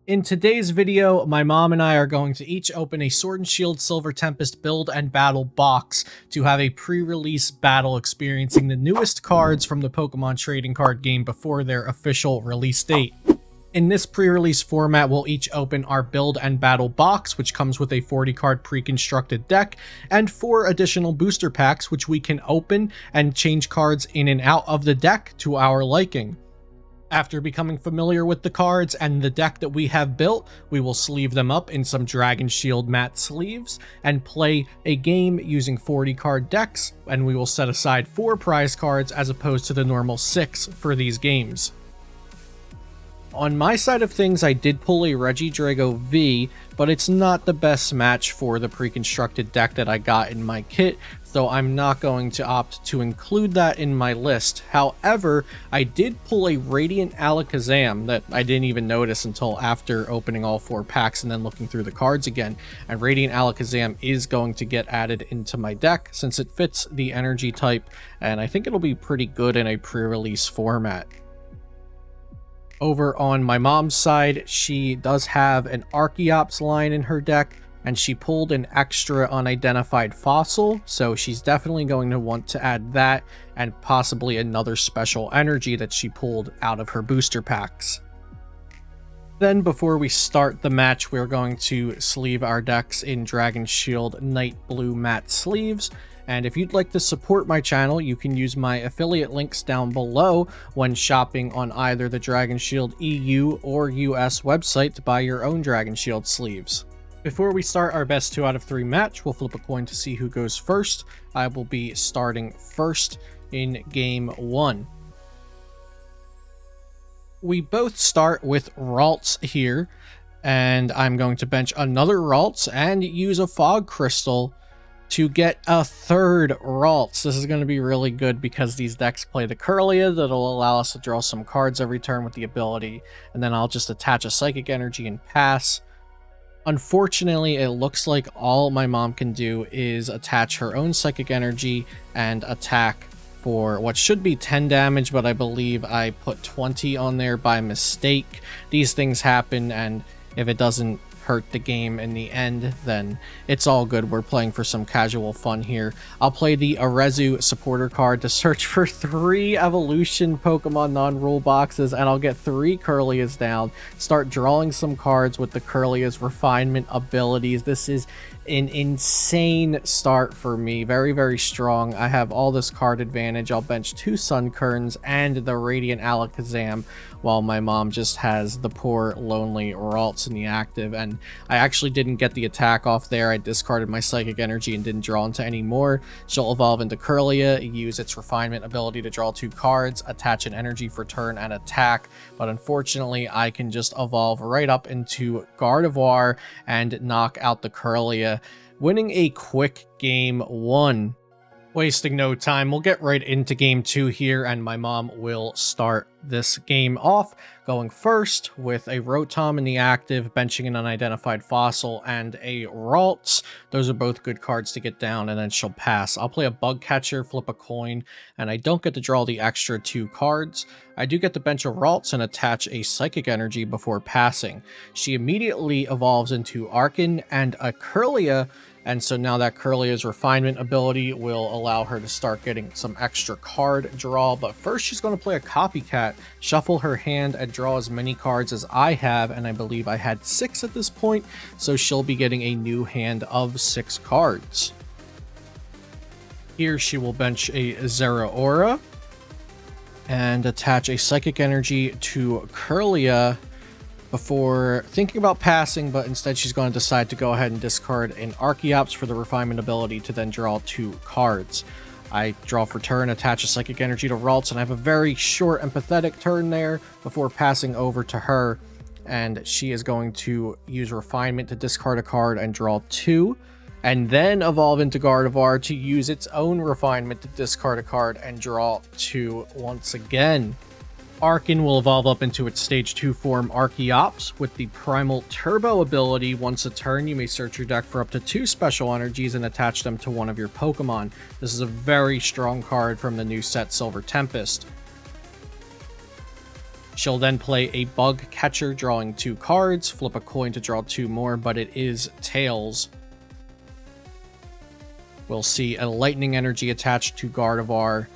In today's video, my mom and I are going to each open a Sword and Shield Silver Tempest build and battle box to have a pre-release battle experiencing the newest cards from the Pokemon trading card game before their official release date. In this pre-release format, we'll each open our build and battle box, which comes with a 40 card pre-constructed deck, and 4 additional booster packs, which we can open and change cards in and out of the deck to our liking. After becoming familiar with the cards and the deck that we have built, we will sleeve them up in some Dragon Shield matte sleeves and play a game using 40 card decks, and we will set aside 4 prize cards as opposed to the normal 6 for these games. On my side of things, I did pull a Regidrago V, but it's not the best match for the pre-constructed deck that I got in my kit, so I'm not going to opt to include that in my list. However, I did pull a Radiant Alakazam that I didn't even notice until after opening all 4 packs and then looking through the cards again, and Radiant Alakazam is going to get added into my deck since it fits the energy type, and I think it'll be pretty good in a pre-release format. Over on my mom's side, she does have an Archeops line in her deck, and she pulled an extra unidentified fossil, so she's definitely going to want to add that and possibly another special energy that she pulled out of her booster packs. Then before we start the match, we're going to sleeve our decks in Dragon Shield Night Blue matte sleeves. And if you'd like to support my channel, you can use my affiliate links down below when shopping on either the Dragon Shield EU or US website to buy your own Dragon Shield sleeves. Before we start our best 2 out of 3 match, we'll flip a coin to see who goes first. I will be starting first in game 1. We both start with Ralts here, and I'm going to bench another Ralts and use a Fog Crystal to get a third Ralts. This is going to be really good because these decks play the Kirlia that'll allow us to draw some cards every turn with the ability, and then I'll just attach a Psychic Energy and pass. Unfortunately, it looks like all my mom can do is attach her own Psychic Energy and attack for what should be 10 damage, but I believe I put 20 on there by mistake. These things happen, and if it doesn't hurt the game in the end, then it's all good. We're playing for some casual fun here. I'll play the Arezu supporter card to search for 3 evolution Pokemon non-rule boxes, and I'll get 3 Kirlias down, start drawing some cards with the Kirlia's refinement abilities. This is an insane start for me. Very, very strong. I have all this card advantage. I'll bench 2 Sunkerns and the Radiant Alakazam, while my mom just has the poor lonely Ralts in the active, and I actually didn't get the attack off there. I discarded my Psychic Energy and didn't draw into any more. She'll evolve into Kirlia, use its refinement ability to draw 2 cards, attach an energy for turn and attack, but unfortunately I can just evolve right up into Gardevoir and knock out the Kirlia, winning a quick game 1. Wasting no time, we'll get right into game 2 here, and my mom will start this game off, going first with a Rotom in the active, benching an unidentified fossil, and a Ralts. Those are both good cards to get down, and then she'll pass. I'll play a Bug Catcher, flip a coin, and I don't get to draw the extra 2 cards. I do get to bench a Ralts and attach a Psychic Energy before passing. She immediately evolves into Arcan and a Kirlia, and so now that Kirlia's refinement ability will allow her to start getting some extra card draw. But first she's going to play a Copycat, shuffle her hand, and draw as many cards as I have, and I believe I had 6 at this point, so she'll be getting a new hand of 6 cards. Here she will bench a Zeraora and attach a Psychic Energy to Kirlia before thinking about passing, but instead she's going to decide to go ahead and discard an Archeops for the refinement ability to then draw 2 cards. I draw for turn, attach a Psychic Energy to Ralts, and I have a very short and pathetic turn there before passing over to her, and she is going to use Refinement to discard a card and draw 2, and then evolve into Gardevoir to use its own Refinement to discard a card and draw 2 once again. Arcan will evolve up into its Stage 2 form Archeops with the Primal Turbo ability. Once a turn, you may search your deck for up to 2 special energies and attach them to one of your Pokemon. This is a very strong card from the new set Silver Tempest. She'll then play a Bug Catcher, drawing 2 cards, flip a coin to draw 2 more, but it is tails. We'll see a Lightning Energy attached to Gardevoir,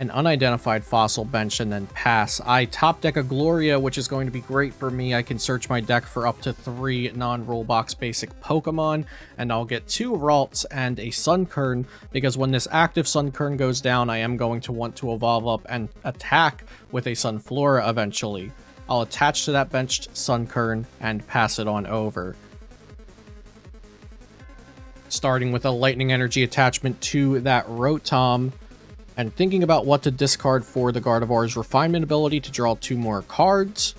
an unidentified fossil bench, and then pass. I top deck a Gloria, which is going to be great for me. I can search my deck for up to 3 non-rule box basic Pokemon, and I'll get 2 Ralts and a Sunkern, because when this active Sunkern goes down, I am going to want to evolve up and attack with a Sunflora eventually. I'll attach to that benched Sunkern and pass it on over. Starting with a Lightning Energy attachment to that Rotom, and thinking about what to discard for the Gardevoir's Refinement ability to draw 2 more cards.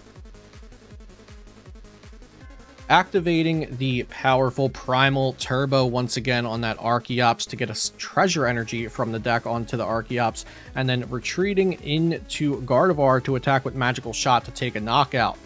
Activating the powerful Primal Turbo once again on that Archeops to get a Treasure Energy from the deck onto the Archeops, and then retreating into Gardevoir to attack with Magical Shot to take a knockout.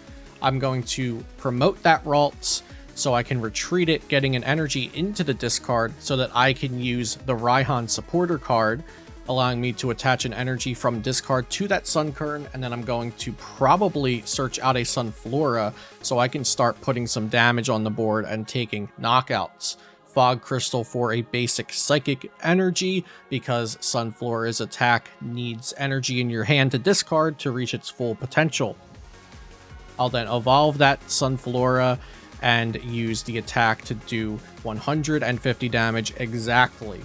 I'm going to promote that Ralts so I can retreat it, getting an energy into the discard so that I can use the Raihan Supporter card, allowing me to attach an energy from discard to that Sunkern, and then I'm going to probably search out a Sunflora so I can start putting some damage on the board and taking knockouts. Fog Crystal for a basic Psychic Energy, because Sunflora's attack needs energy in your hand to discard to reach its full potential. I'll then evolve that Sunflora and use the attack to do 150 damage exactly.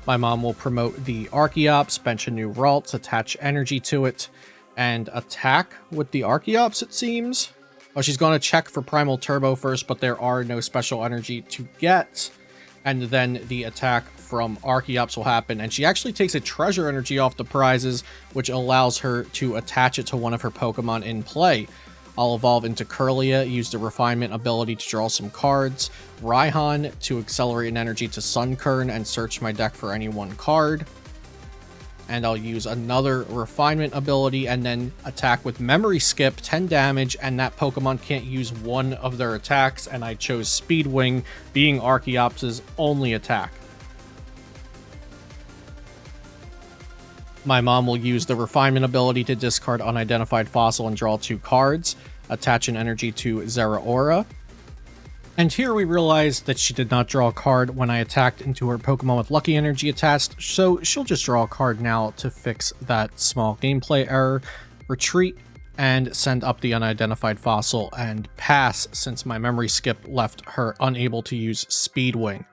My mom will promote the Archeops, bench a new Ralts, attach energy to it, and attack with the Archeops, it seems. Oh, she's going to check for Primal Turbo first, but there are no special energy to get. And then the attack from Archeops will happen, and she actually takes a Treasure Energy off the prizes, which allows her to attach it to one of her Pokemon in play. I'll evolve into Kirlia, use the Refinement ability to draw some cards, Raihan to accelerate an energy to Sunkern and search my deck for any 1 card. And I'll use another Refinement ability and then attack with Memory Skip, 10 damage, and that Pokemon can't use one of their attacks, and I chose Speed Wing, being Archeops' only attack. My mom will use the Refinement ability to discard Unidentified Fossil and draw 2 cards, attach an energy to Zeraora. And here we realize that she did not draw a card when I attacked into her Pokemon with Lucky Energy attached, so she'll just draw a card now to fix that small gameplay error, retreat, and send up the Unidentified Fossil and pass, since my Memory Skip left her unable to use Speed Wing.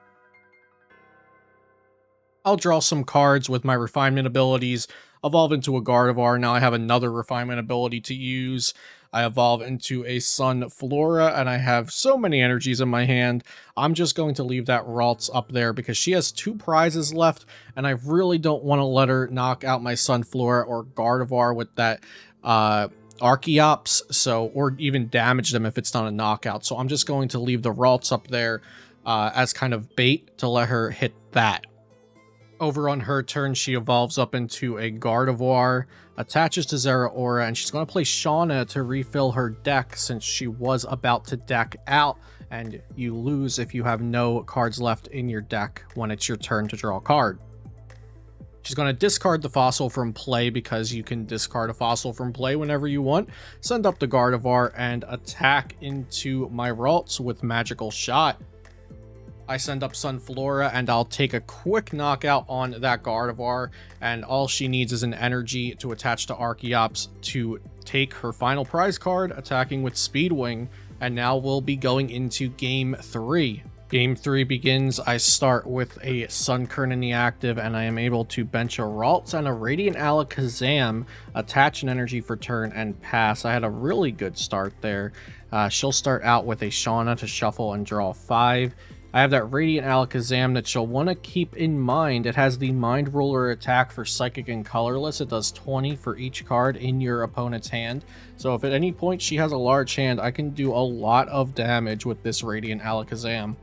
I'll draw some cards with my Refinement abilities, evolve into a Gardevoir. Now I have another Refinement ability to use. I evolve into a Sunflora, and I have so many energies in my hand. I'm just going to leave that Ralts up there because she has 2 prizes left, and I really don't want to let her knock out my Sunflora or Gardevoir with that Archeops, or even damage them if it's not a knockout. So I'm just going to leave the Ralts up there as kind of bait to let her hit that. Over on her turn, she evolves up into a Gardevoir, attaches to Zeraora, and she's going to play Shauna to refill her deck since she was about to deck out, and you lose if you have no cards left in your deck when it's your turn to draw a card. She's going to discard the Fossil from play because you can discard a Fossil from play whenever you want, send up the Gardevoir, and attack into my Ralts with Magical Shot. I send up Sunflora, and I'll take a quick knockout on that Gardevoir, and all she needs is an energy to attach to Archeops to take her final prize card, attacking with Speed Wing, and now we'll be going into Game 3. Game 3 begins. I start with a Sunkern in the active, and I am able to bench a Ralts and a Radiant Alakazam, attach an energy for turn, and pass. I had a really good start there. She'll start out with a Shauna to shuffle and draw 5. I have that Radiant Alakazam that you'll want to keep in mind. It has the Mind Ruler attack for Psychic and Colorless. It does 20 for each card in your opponent's hand. So if at any point she has a large hand, I can do a lot of damage with this Radiant Alakazam.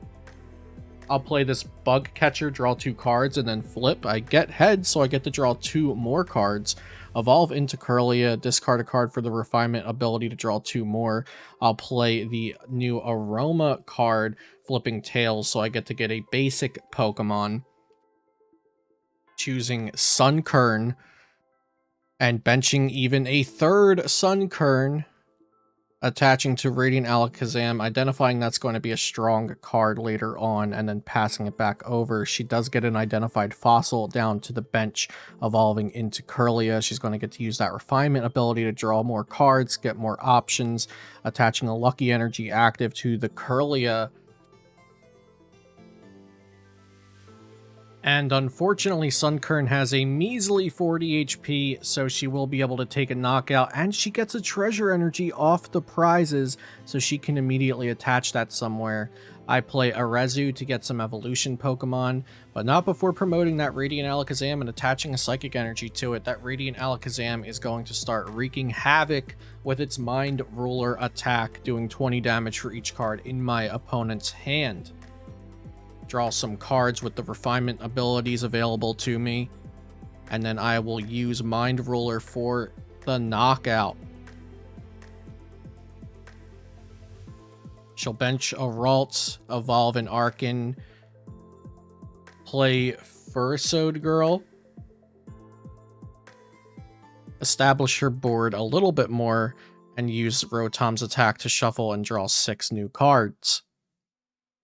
I'll play this Bug Catcher, draw 2 cards, and then flip. I get heads, so I get to draw 2 more cards. Evolve into Kirlia, discard a card for the Refinement ability to draw 2 more. I'll play the new Aroma card, flipping tails, so I get to get a basic Pokemon. Choosing Sunkern. And benching even a third Sunkern, attaching to Radiant Alakazam, identifying that's going to be a strong card later on, and then passing it back over. She does get an identified fossil down to the bench, evolving into Kirlia. She's going to get to use that refinement ability to draw more cards, get more options, attaching a Lucky Energy active to the Kirlia. And unfortunately, Sunkern has a measly 40 HP, so she will be able to take a knockout, and she gets a treasure energy off the prizes, so she can immediately attach that somewhere. I play Arezu to get some evolution Pokemon, but not before promoting that Radiant Alakazam and attaching a psychic energy to it. That Radiant Alakazam is going to start wreaking havoc with its Mind Ruler attack, doing 20 damage for each card in my opponent's hand. Draw some cards with the refinement abilities available to me, and then I will use Mind Ruler for the knockout. She'll bench a Ralts, evolve an Arcan, play Fursode Girl, establish her board a little bit more, and use Rotom's attack to shuffle and draw 6 new cards.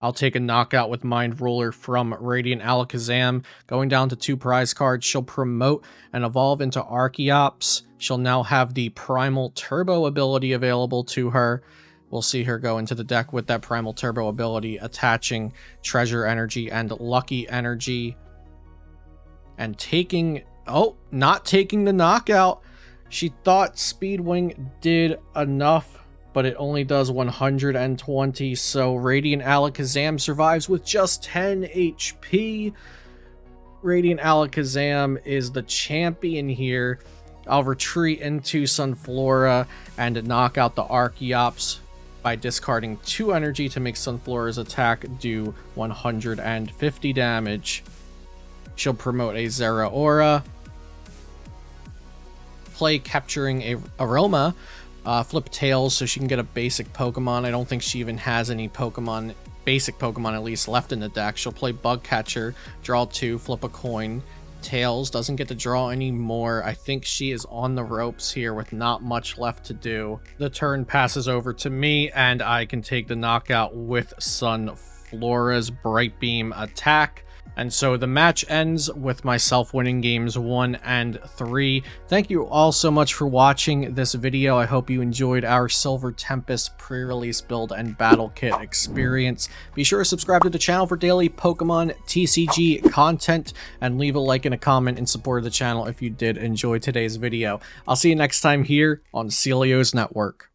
I'll take a knockout with Mind Ruler from Radiant Alakazam. Going down to 2 prize cards, she'll promote and evolve into Archeops. She'll now have the Primal Turbo ability available to her. We'll see her go into the deck with that Primal Turbo ability, attaching Treasure Energy and Lucky Energy. And taking... oh, not taking the knockout. She thought Speedwing did enough, but it only does 120, so Radiant Alakazam survives with just 10 HP. Radiant Alakazam is the champion here. I'll retreat into Sunflora and knock out the Archeops by discarding 2 energy to make Sunflora's attack do 150 damage. She'll promote a Zeraora, play Capturing a Aroma, flip Tails so she can get a basic Pokemon. I don't think she even has any Pokemon, basic Pokemon at least, left in the deck. She'll play Bug Catcher, draw 2, flip a coin. Tails doesn't get to draw anymore. I think she is on the ropes here with not much left to do. The turn passes over to me, and I can take the knockout with Sunflora's Bright Beam attack. And so the match ends with myself winning games 1 and 3. Thank you all so much for watching this video. I hope you enjoyed our Silver Tempest pre-release build and battle kit experience. Be sure to subscribe to the channel for daily Pokemon TCG content, and leave a like and a comment in support of the channel if you did enjoy today's video. I'll see you next time here on Celio's Network.